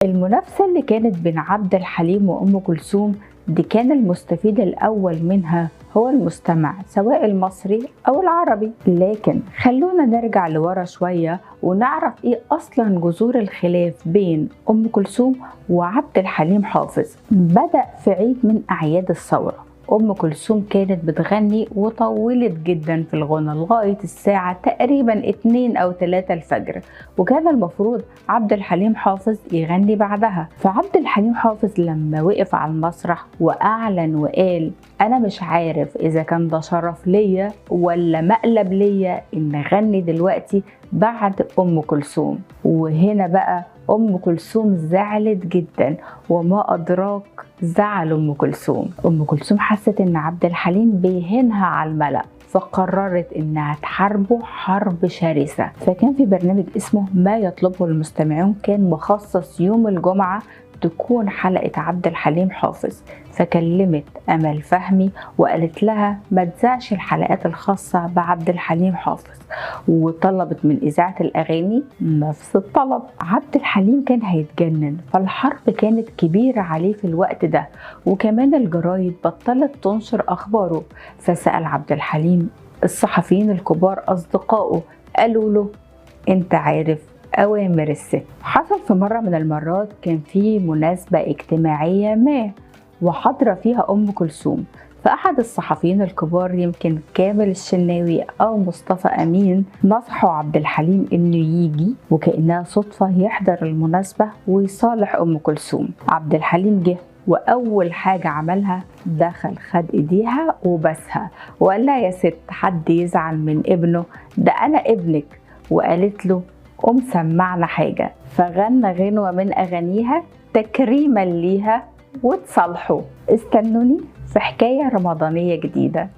المنافسة اللي كانت بين عبد الحليم وأم كلثوم دي كان المستفيد الأول منها هو المستمع سواء المصري أو العربي. لكن خلونا نرجع لورا شوية ونعرف إيه أصلا جذور الخلاف بين أم كلثوم وعبد الحليم حافظ. بدأ في عيد من أعياد الثورة. أم كلثوم كانت بتغني وطولت جدا في الغنى لغاية الساعة تقريبا 2 أو 3 الفجر، وكان المفروض عبد الحليم حافظ يغني بعدها. فعبد الحليم حافظ لما وقف على المسرح وأعلن وقال أنا مش عارف إذا كان ده شرف ليا ولا مقلب ليا إن أغني دلوقتي بعد أم كلثوم. وهنا بقى أم كلثوم زعلت جدا، وما أدراك زعل أم كلثوم. أم كلثوم حست إن عبد الحليم بيهينها على الملأ، فقررت إنها تحاربه حرب شرسة. فكان في برنامج اسمه ما يطلبه المستمعون، كان مخصص يوم الجمعة تكون حلقة عبد الحليم حافظ. فكلمت أمل فهمي وقالت لها ما تذاعش الحلقات الخاصة بعبد الحليم حافظ، وطلبت من إذاعة الأغاني نفس الطلب. عبد الحليم كان هيتجنن، فالحرب كانت كبيرة عليه في الوقت ده، وكمان الجرايد بطلت تنشر أخباره. فسأل عبد الحليم الصحفيين الكبار أصدقائه، قالوا له أنت عارف أوامر الست. حصل في مرة من المرات كان في مناسبة اجتماعية ما وحضر فيها أم كلثوم، فأحد الصحفيين الكبار يمكن كامل الشناوي أو مصطفى أمين نصحوا عبد الحليم إنه يجي وكأنها صدفة يحضر المناسبة ويصالح أم كلثوم. عبد الحليم جه، وأول حاجة عملها دخل خد إيديها وبسها وقال لها يا ست حد يزعل من ابنه؟ ده أنا ابنك. وقالت له قوم سمعنا حاجة، فغنى غنوة من أغانيها تكريما ليها وتصالحوا. استنوني في حكاية رمضانية جديدة.